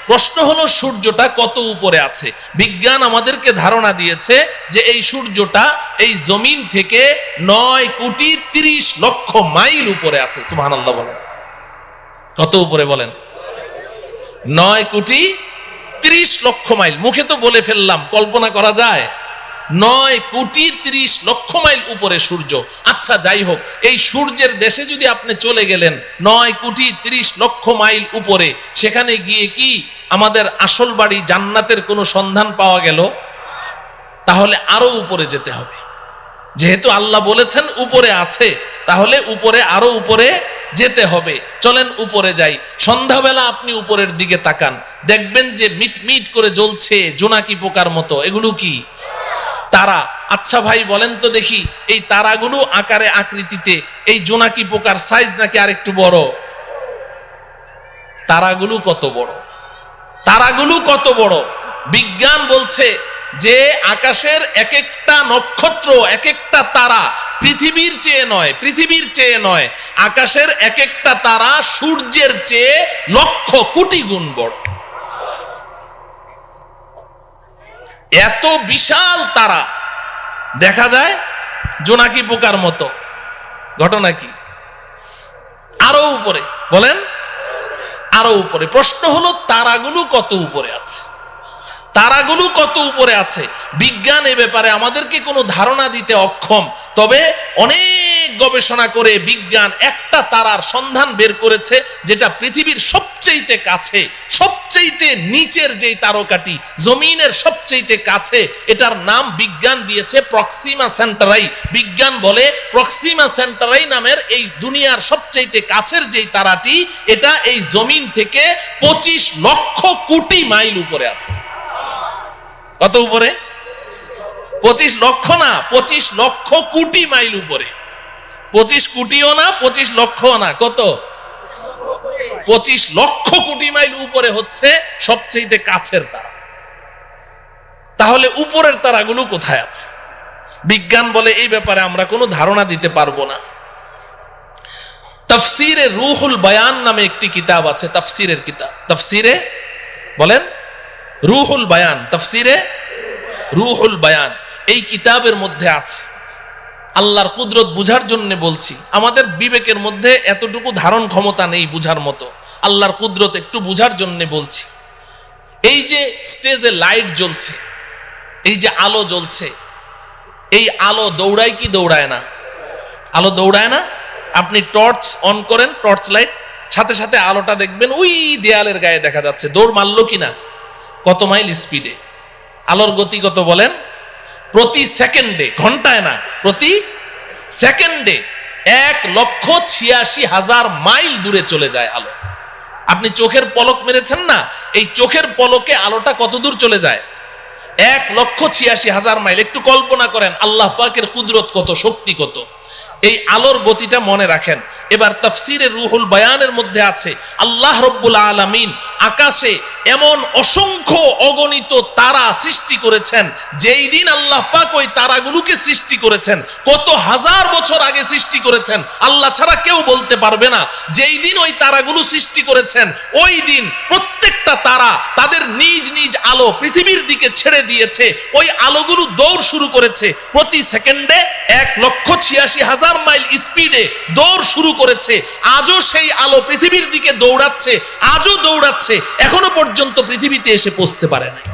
প্রশ্ন হলো সূর্যটা কত উপরে আছে। বিজ্ঞান আমাদেরকে ধারণা দিয়েছে যে এই সূর্যটা এই জমিন থেকে 9,30,00,000 মাইল উপরে আছে। সুবহানাল্লাহ বলেন। কত উপরে বলেন? 9,30,00,000 মাইল। মুখে তো বলে ফেললাম, কল্পনা করা যায়? 9,30,00,000 মাইল উপরে সূর্য। আচ্ছা যাই হোক, এই সূর্যের দেশে যদি আপনি চলে গেলেন 9,30,00,000 মাইল উপরে, সেখানে গিয়ে কি আমাদের আসল বাড়ি জান্নাতের কোনো সন্ধান পাওয়া গেল? তাহলে আরো উপরে যেতে হবে। যেহেতু আল্লাহ বলেছেন উপরে আছে, তাহলে উপরে আরো উপরে যেতে হবে। চলেন উপরে যাই। সন্ধ্যাবেলা আপনি উপরের দিকে তাকান, দেখবেন যে মিটমিট করে জ্বলছে জোনাকি পোকার মতো। এগুলো কি? তারা। আচ্ছা ভাই বলেন তো দেখি, এই তারাগুলো আকারে আকৃতিতে এই জোনাকি পোকার সাইজ নাকি আরেকটু বড়? তারাগুলো কত বড়? তারাগুলো কত বড়? বিজ্ঞান বলছে যে আকাশের এক একটা নক্ষত্র, এক একটা তারা পৃথিবীর চেয়ে নয়, পৃথিবীর চেয়ে নয়, আকাশের এক একটা তারা সূর্যের চেয়ে লক্ষ কোটি গুণ বড়। এত বিশাল তারা দেখা যায় জোনাকি পোকার মতো। ঘটনা কি? আরো উপরে বলেন, আরো উপরে। প্রশ্ন হলো তারাগুলো কত উপরে আছে? তারাগুলো কত উপরে আছে? বিজ্ঞান এ ব্যাপারে আমাদেরকে কোনো ধারণা দিতে অক্ষম। তবে অনেক গবেষণা করে বিজ্ঞান একটা তারার সন্ধান বের করেছে, যেটা পৃথিবীর সবচেয়ে কাছে, সবচেয়ে নিচের যেই তারকাটি, জমিনের সবচেয়ে কাছে, এটার নাম বিজ্ঞান দিয়েছে প্রক্সিমা সেন্টারাই। বিজ্ঞান বলে প্রক্সিমা সেন্টারাই নামের এই দুনিয়ার সবচেয়ে কাছের যেই তারাটি, এটা এই জমিন থেকে 25 লক্ষ কোটি মাইল উপরে আছে। কত উপরে? 25 লক্ষ না, 25 লক্ষ কোটি মাইল উপরে। 25 কোটিও না, 25 লক্ষও না, কত? 25 লক্ষ কোটি মাইল উপরে হচ্ছে সবচেয়ে কাছের তারা। তাহলে উপরের তারাগুলো কোথায় আছে? বিজ্ঞান বলে এই ব্যাপারে আমরা কোনো ধারণা দিতে পারবো না। তাফসিরে রুহুল বায়ান নামে একটি কিতাব আছে, তাফসিরের কিতাব। তাফসিরে বলেন রুহুল বায়ান, তাফসিরে রুহুল বায়ান। এই কিতাবের মধ্যে আছে, আল্লাহর কুদরত বুঝার জন্য বলছি, আমাদের বিবেকের মধ্যে এতটুকু ধারণ ক্ষমতা নেই বুঝার মতো, আল্লাহর কুদরত একটু বুঝার জন্য বলছি। এই যে স্টেজে লাইট জ্বলছে, এই যে আলো জ্বলছে, এই আলো দৌড়ায় কি দৌড়ায় না? আলো দৌড়ায় না? আপনি টর্চ অন করেন, টর্চ লাইট, সাথে সাথে আলোটা দেখবেন ওই দেয়ালের গায়ে দেখা যাচ্ছে। দৌড় মারলো কিনা? কত মাইল স্পিডে? আলোর গতি কত বলেন? প্রতি সেকেন্ডে, ঘন্টায় না, প্রতি সেকেন্ডে 1,86,000 মাইল দূরে চলে যায় আলো। আপনি চোখের পলক মেরেছেন না, এই চোখের পলকে আলোটা কত দূর চলে যায়? 1,86,000 মাইল। একটু কল্পনা করেন আল্লাহ পাকের কুদরত কত, শক্তি কত। এই আলোর গতিটা মনে রাখেন। এবার তাফসিরে রুহুল বায়ানের মধ্যে আছে আল্লাহ রব্বুল আলামিন আকাশে এমন অসংখ্য অগণিত তারা সৃষ্টি করেছেন। যেই দিন আল্লাহ পাক ওই তারাগুলোকে সৃষ্টি করেছেন, কত হাজার বছর আগে সৃষ্টি করেছেন আল্লাহ ছাড়া কেউ বলতে পারবে না। যেই দিন ওই তারাগুলো সৃষ্টি করেছেন, ওই দিন প্রত্যেকটা তারা তাদের নিজ নিজ আলো পৃথিবীর দিকে ছেড়ে দিয়েছে। ওই আলোগুলো দৌড় শুরু করেছে প্রতি সেকেন্ডে 1,86,000 মাইল স্পিডে দৌড় শুরু করেছে। আজও সেই আলো পৃথিবীর দিকে দৌড়াচ্ছে, আজও দৌড়াচ্ছে, এখনো পর্যন্ত পৃথিবীতে এসে পৌঁছতে পারে নাই।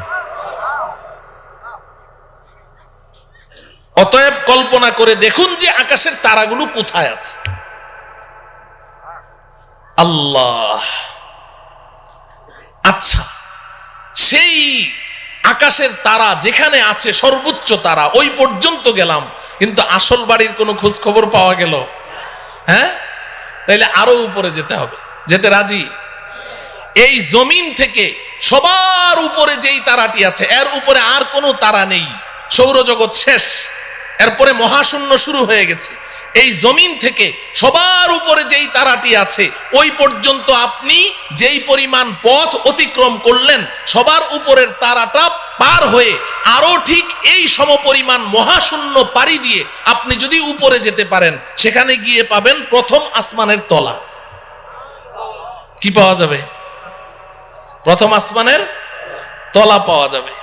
অতএব কল্পনা করে দেখুন যে আকাশের তারাগুলো কোথায় আছে। আল্লাহ। আচ্ছা, সেই আকাশের তারা যেখানে আছে, সর্বোচ্চ তারা, ওই পর্যন্ত গেলাম, কিন্তু আসল বাড়ির কোনো খোঁজ খবর পাওয়া গেল? হ্যাঁ, তাইলে আরো উপরে যেতে হবে। যেতে রাজি? এই জমিন থেকে সবার উপরে যেই তারাটি আছে, এর উপরে আর কোনো তারা নেই। সৌরজগৎ শেষ, এরপরে মহাশূন্য শুরু হয়ে গেছে। এই জমিন থেকে সবার উপরে যেই তারাটি আছে, ওই পর্যন্ত আপনি যেই পরিমাণ পথ অতিক্রম করলেন, সবার উপরের তারাটা পার হয়ে আরো ঠিক এই সমপরিমাণ মহাশূন্য পাড়ি দিয়ে আপনি যদি উপরে যেতে পারেন, সেখানে গিয়ে পাবেন প্রথম আসমানের তলা। কি পাওয়া যাবে? প্রথম আসমানের তলা পাওয়া যাবে।